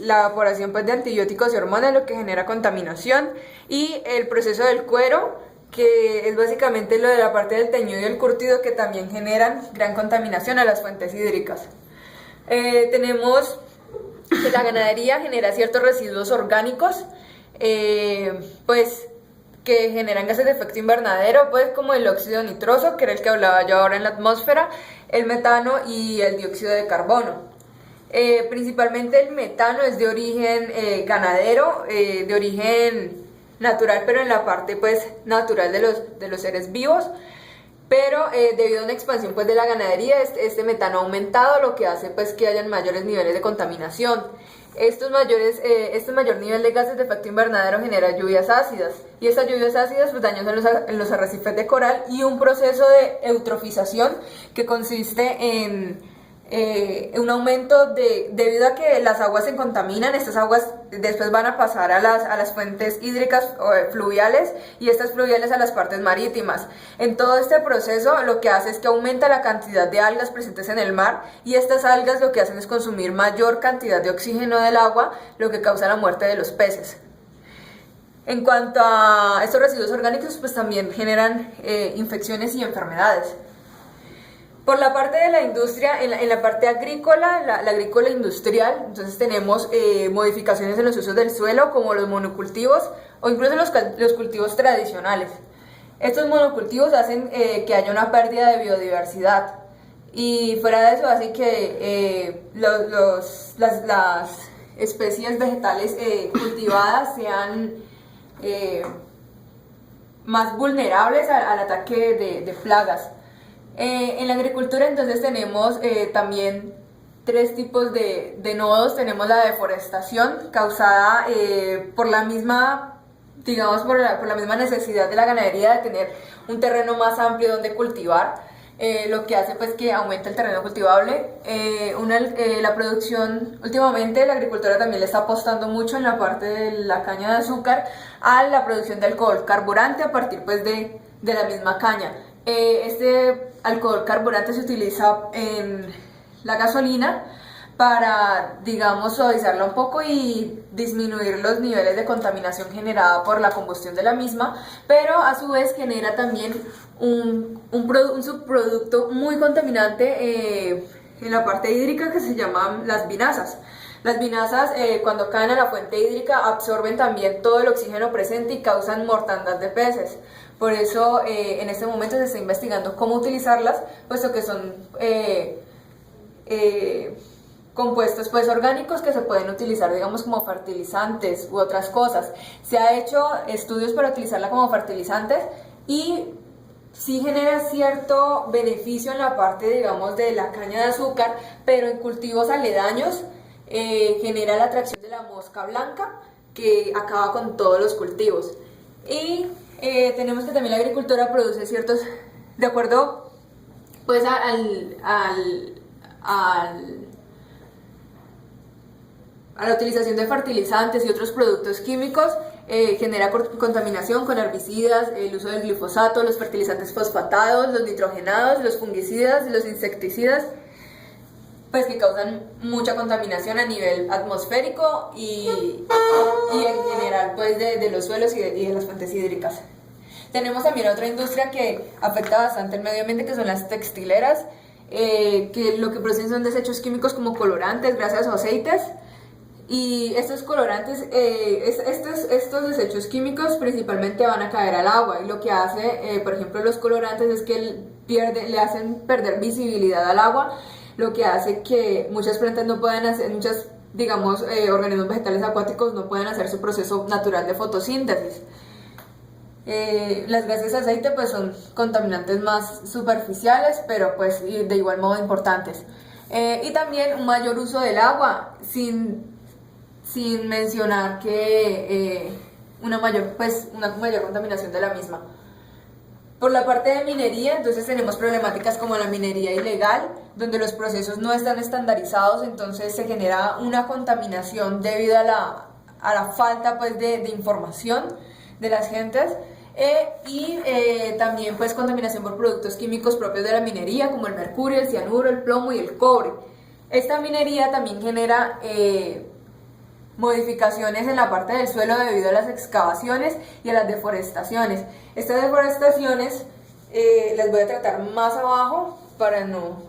la evaporación pues, de antibióticos y hormonas, lo que genera contaminación, y el proceso del cuero, que es básicamente lo de la parte del teñido y el curtido, que también generan gran contaminación a las fuentes hídricas. Tenemos que la ganadería genera ciertos residuos orgánicos, pues que generan gases de efecto invernadero, pues como el óxido nitroso, que era el que hablaba yo ahora en la atmósfera, el metano y el dióxido de carbono. Principalmente el metano es de origen ganadero, de origen natural, pero en la parte pues natural de los seres vivos. Pero debido a una expansión pues de la ganadería, este metano ha aumentado, lo que hace pues que hayan mayores niveles de contaminación. Este mayor nivel de gases de efecto invernadero genera lluvias ácidas, y estas lluvias ácidas pues dañan en los arrecifes de coral y un proceso de eutrofización que consiste en un aumento debido a que las aguas se contaminan. Estas aguas después van a pasar a las fuentes hídricas fluviales, y estas fluviales a las partes marítimas. En todo este proceso lo que hace es que aumenta la cantidad de algas presentes en el mar, y estas algas lo que hacen es consumir mayor cantidad de oxígeno del agua, lo que causa la muerte de los peces. En cuanto a estos residuos orgánicos, pues también generan infecciones y enfermedades. Por la parte de la industria, en la parte agrícola, la agrícola industrial, entonces tenemos modificaciones en los usos del suelo, como los monocultivos o incluso los cultivos tradicionales. Estos monocultivos hacen que haya una pérdida de biodiversidad, y fuera de eso hacen que las especies vegetales cultivadas sean más vulnerables al ataque de plagas. En la agricultura entonces tenemos también tres tipos de nodos. Tenemos la deforestación causada por la misma, digamos, por la misma necesidad de la ganadería de tener un terreno más amplio donde cultivar, lo que hace pues que aumente el terreno cultivable. La producción, últimamente la agricultura también le está apostando mucho en la parte de la caña de azúcar a la producción de alcohol carburante a partir pues de la misma caña. Este alcohol carburante se utiliza en la gasolina para, digamos, suavizarla un poco y disminuir los niveles de contaminación generada por la combustión de la misma, pero a su vez genera también un subproducto muy contaminante en la parte hídrica, que se llaman las vinazas. Las vinazas, cuando caen a la fuente hídrica, absorben también todo el oxígeno presente y causan mortandad de peces. Por eso en este momento se está investigando cómo utilizarlas, puesto que son compuestos pues orgánicos que se pueden utilizar, digamos, como fertilizantes u otras cosas. Se ha hecho estudios para utilizarla como fertilizantes, y sí genera cierto beneficio en la parte, digamos, de la caña de azúcar, pero en cultivos aledaños genera la atracción de la mosca blanca, que acaba con todos los cultivos. Y tenemos que también la agricultura produce ciertos, de acuerdo pues a la utilización de fertilizantes y otros productos químicos, genera contaminación con herbicidas, el uso del glifosato, los fertilizantes fosfatados, los nitrogenados, los fungicidas, los insecticidas, pues que causan mucha contaminación a nivel atmosférico y en general pues de los suelos y de las fuentes hídricas. Tenemos también otra industria que afecta bastante el medio ambiente, que son las textileras, que lo que producen son desechos químicos como colorantes, grasas o aceites. Y estos colorantes, estos desechos químicos principalmente van a caer al agua, y lo que hace, por ejemplo, los colorantes es que le hacen perder visibilidad al agua, lo que hace que muchas plantas no puedan hacer, digamos, organismos vegetales acuáticos no pueden hacer su proceso natural de fotosíntesis. Las gases de aceite pues son contaminantes más superficiales, pero pues de igual modo importantes. Y también un mayor uso del agua, sin mencionar que una mayor contaminación de la misma. Por la parte de minería, entonces tenemos problemáticas como la minería ilegal, donde los procesos no están estandarizados, entonces se genera una contaminación debido a la falta pues de información de las gentes. Y también pues contaminación por productos químicos propios de la minería, como el mercurio, el cianuro, el plomo y el cobre. Esta minería también genera modificaciones en la parte del suelo debido a las excavaciones y a las deforestaciones. Estas deforestaciones las voy a tratar más abajo para no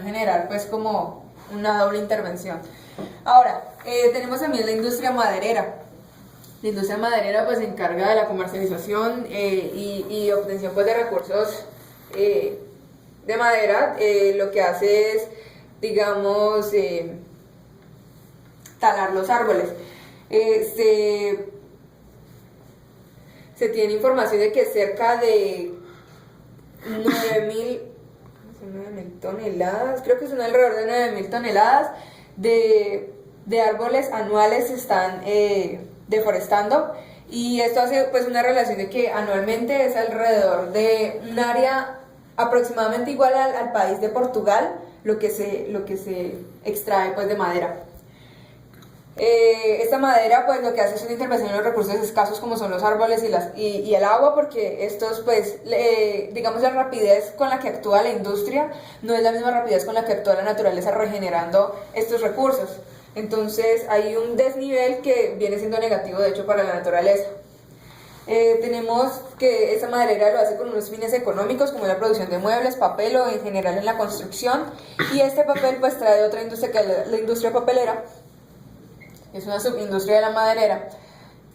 generar pues como una doble intervención. Ahora, tenemos también la industria maderera. La industria maderera pues se encarga de la comercialización y obtención pues de recursos de madera. Lo que hace es, digamos, talar los árboles. Se tiene información de que cerca de 9.000 toneladas, creo que son alrededor de 9.000 toneladas de árboles anuales se están deforestando, y esto hace pues una relación de que anualmente es alrededor de un área aproximadamente igual al país de Portugal lo que se extrae pues de madera. Esta madera pues lo que hace es una intervención en los recursos escasos como son los árboles y el agua, porque estos pues digamos la rapidez con la que actúa la industria no es la misma rapidez con la que actúa la naturaleza regenerando estos recursos. Entonces hay un desnivel que viene siendo negativo de hecho para la naturaleza. Tenemos que esta maderera lo hace con unos fines económicos como la producción de muebles, papel o en general en la construcción, y este papel pues trae otra industria que es la industria papelera. Es una subindustria de la maderera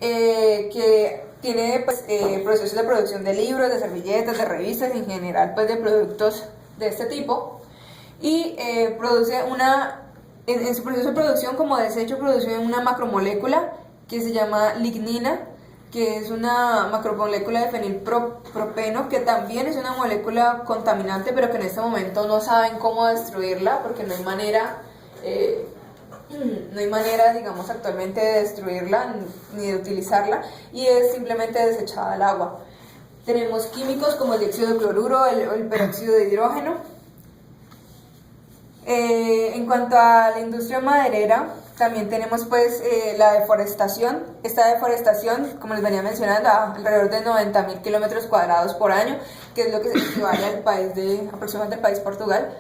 que tiene pues, procesos de producción de libros, de servilletas, de revistas, en general pues de productos de este tipo, y produce en su proceso de producción como desecho produce una macromolécula que se llama lignina, que es una macromolécula de fenilpropeno, que también es una molécula contaminante, pero que en este momento no saben cómo destruirla porque no hay manera, digamos, actualmente de destruirla ni de utilizarla, y es simplemente desechada al agua. Tenemos químicos como el dióxido de cloruro, el peróxido de hidrógeno. En cuanto a la industria maderera, también tenemos pues la deforestación. Esta deforestación, como les venía mencionando, a alrededor de 90.000 kilómetros cuadrados por año, que es lo que se equivale aproximadamente al país Portugal.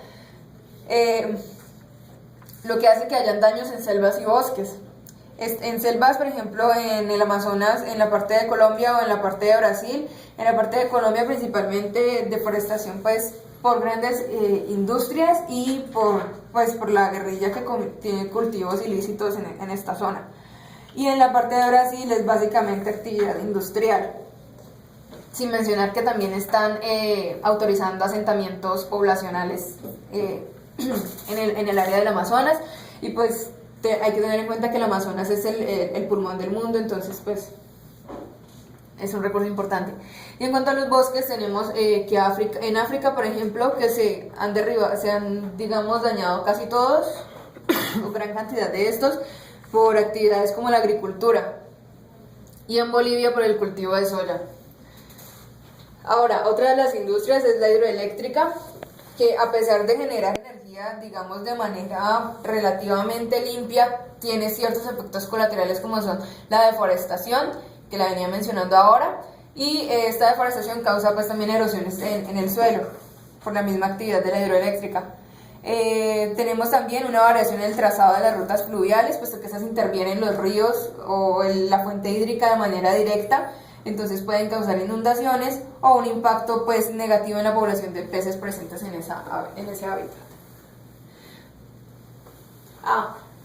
Lo que hace que hayan daños en selvas y bosques. En selvas, por ejemplo, en el Amazonas, en la parte de Colombia o en la parte de Brasil. En la parte de Colombia principalmente deforestación pues por grandes industrias y por la guerrilla que tiene cultivos ilícitos en esta zona. Y en la parte de Brasil es básicamente actividad industrial. Sin mencionar que también están autorizando asentamientos poblacionales en el área del Amazonas, y pues hay que tener en cuenta que el Amazonas es el pulmón del mundo, entonces pues es un recurso importante. Y en cuanto a los bosques, tenemos que en África, por ejemplo, que se han digamos dañado casi todos, o gran cantidad de estos, por actividades como la agricultura, y en Bolivia por el cultivo de soya. Ahora, otra de las industrias es la hidroeléctrica, que a pesar de generar energía, digamos, de manera relativamente limpia, tiene ciertos efectos colaterales como son la deforestación, que la venía mencionando ahora, y esta deforestación causa pues también erosiones en el suelo, por la misma actividad de la hidroeléctrica. Tenemos también una variación en el trazado de las rutas fluviales, puesto que esas intervienen los ríos o la fuente hídrica de manera directa, entonces pueden causar inundaciones o un impacto pues negativo en la población de peces presentes en ese hábitat.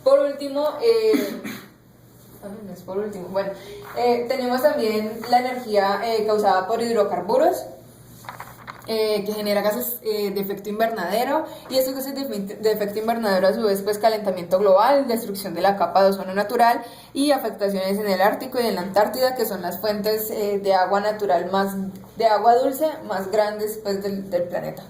Por último, tenemos también la energía causada por hidrocarburos, que genera gases de efecto invernadero, y estos gases de efecto invernadero a su vez pues calentamiento global, destrucción de la capa de ozono natural y afectaciones en el Ártico y en la Antártida, que son las fuentes de agua natural de agua dulce más grandes pues del planeta.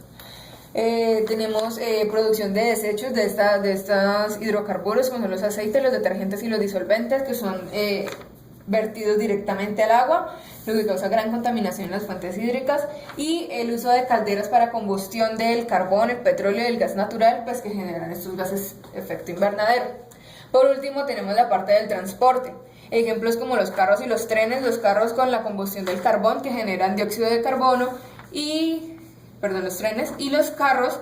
Tenemos producción de desechos de estos hidrocarburos, como son los aceites, los detergentes y los disolventes, que son vertidos directamente al agua, lo que causa gran contaminación en las fuentes hídricas, y el uso de calderas para combustión del carbón, el petróleo y el gas natural, pues que generan estos gases de efecto invernadero. Por último, tenemos la parte del transporte. Ejemplos como los carros y los trenes, los carros con la combustión del carbón que generan dióxido de carbono, los trenes, y los carros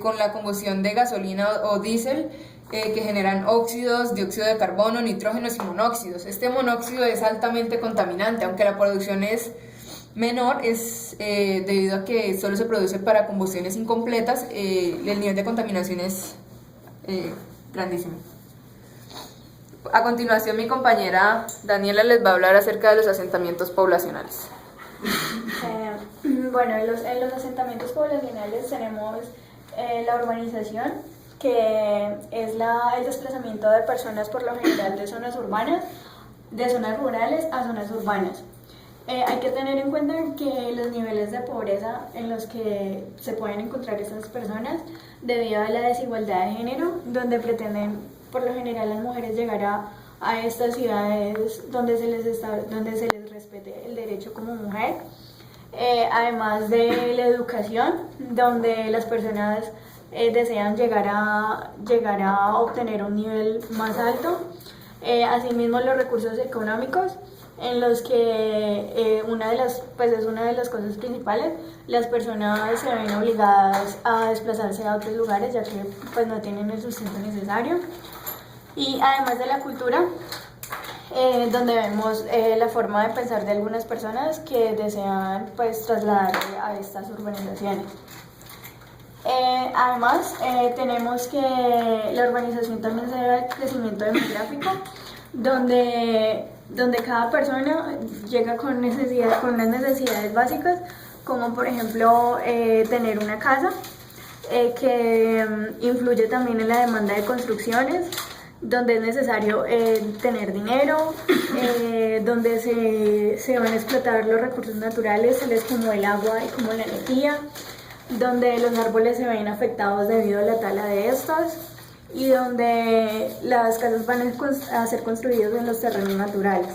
con la combustión de gasolina o diésel que generan óxidos, dióxido de carbono, nitrógenos y monóxidos. Este monóxido es altamente contaminante, aunque la producción es menor, es debido a que solo se produce para combustiones incompletas, el nivel de contaminación es grandísimo. A continuación, mi compañera Daniela les va a hablar acerca de los asentamientos poblacionales. Bueno, en los asentamientos poblacionales tenemos la urbanización, que es el desplazamiento de personas por lo general de zonas urbanas, de zonas rurales a zonas urbanas. Hay que tener en cuenta que los niveles de pobreza en los que se pueden encontrar estas personas, debido a la desigualdad de género, donde pretenden por lo general las mujeres llegar a estas ciudades donde se les respete el derecho como mujer, además de la educación, donde las personas desean llegar a obtener un nivel más alto, asimismo los recursos económicos, en los que es una de las cosas principales. Las personas se ven obligadas a desplazarse a otros lugares, ya que pues no tienen el sustento necesario. Y además de la cultura, donde vemos la forma de pensar de algunas personas que desean pues trasladarse a estas urbanizaciones. Además, tenemos que la urbanización también se debe al crecimiento demográfico, donde cada persona llega con unas necesidades básicas, como por ejemplo tener una casa, que influye también en la demanda de construcciones, donde es necesario tener dinero, donde se van a explotar los recursos naturales, tales como el agua y como la energía, donde los árboles se ven afectados debido a la tala de estos, y donde las casas van a ser construidas en los terrenos naturales.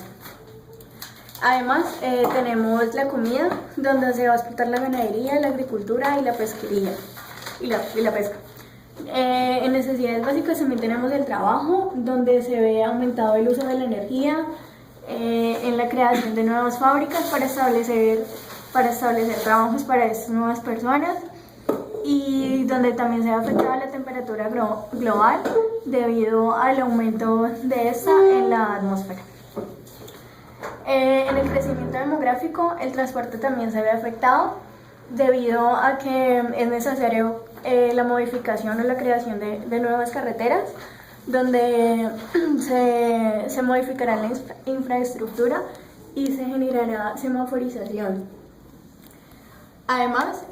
Además, tenemos la comida, donde se va a explotar la ganadería, la agricultura y la pesquería y la pesca. En necesidades básicas también tenemos el trabajo, donde se ve aumentado el uso de la energía, en la creación de nuevas fábricas para establecer trabajos para estas nuevas personas, y donde también se ve afectada la temperatura global debido al aumento de esta en la atmósfera. En el crecimiento demográfico, el transporte también se ve afectado debido a que es necesario la modificación o la creación de nuevas carreteras, donde se modificará la infraestructura y se generará semaforización. Además,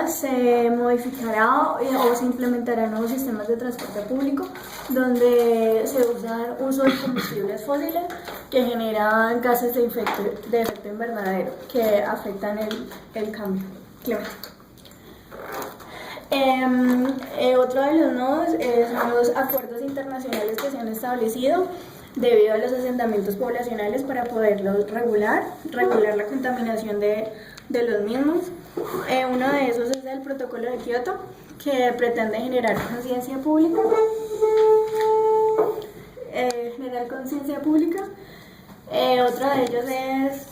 se modificará o se implementarán nuevos sistemas de transporte público, donde se usa uso de combustibles fósiles que generan gases de efecto invernadero que afectan el cambio climático. Otro de los nodos son los acuerdos internacionales que se han establecido debido a los asentamientos poblacionales para poderlos regular la contaminación de los mismos. Uno de esos es el Protocolo de Kioto, que pretende generar conciencia pública. Otro de ellos es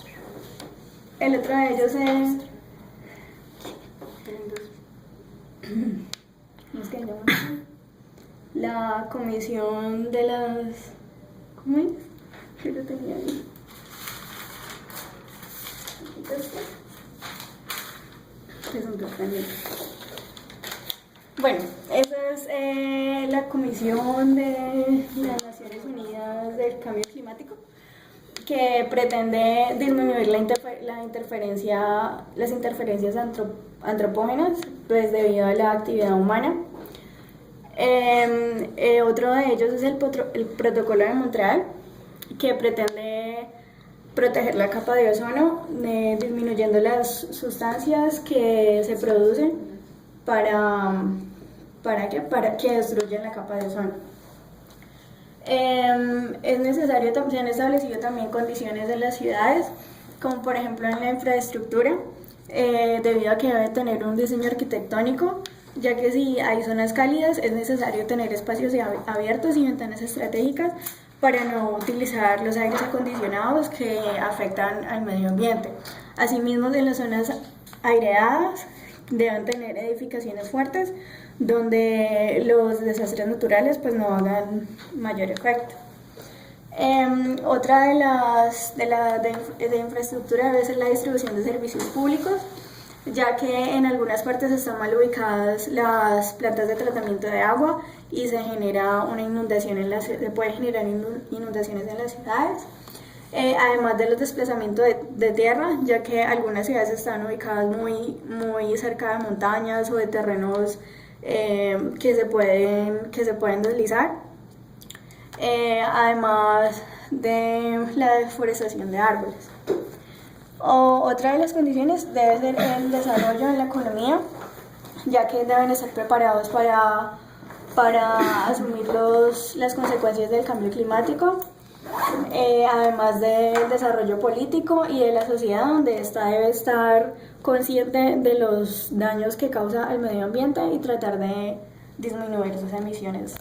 la Comisión de las... ¿Cómo es? ¿Qué lo tenía ahí? Bueno, esa es la Comisión de las Naciones Unidas del Cambio Climático, que pretende disminuir las interferencias antropógenas pues debido a la actividad humana. Otro de ellos es el Protocolo de Montreal, que pretende proteger la capa de ozono, disminuyendo las sustancias que se producen para que destruyan la capa de ozono. Es necesario, se han establecido también condiciones en las ciudades, como por ejemplo en la infraestructura, debido a que debe tener un diseño arquitectónico, ya que si hay zonas cálidas es necesario tener espacios abiertos y ventanas estratégicas para no utilizar los aires acondicionados que afectan al medio ambiente. Asimismo, en las zonas aireadas deben tener tener edificaciones fuertes donde los desastres naturales pues no hagan mayor efecto. Otra de infraestructura debe ser la distribución de servicios públicos, ya que en algunas partes están mal ubicadas las plantas de tratamiento de agua y se genera una inundación se puede generar inundaciones en las ciudades. Además de los desplazamientos de tierra, ya que algunas ciudades están ubicadas muy cerca de montañas o de terrenos que se pueden deslizar. Además de la deforestación de árboles. Otra de las condiciones debe ser el desarrollo en la economía, ya que deben estar preparados para asumir las consecuencias del cambio climático, además del desarrollo político y de la sociedad, donde ésta debe estar consciente de los daños que causa al medio ambiente y tratar de disminuir sus emisiones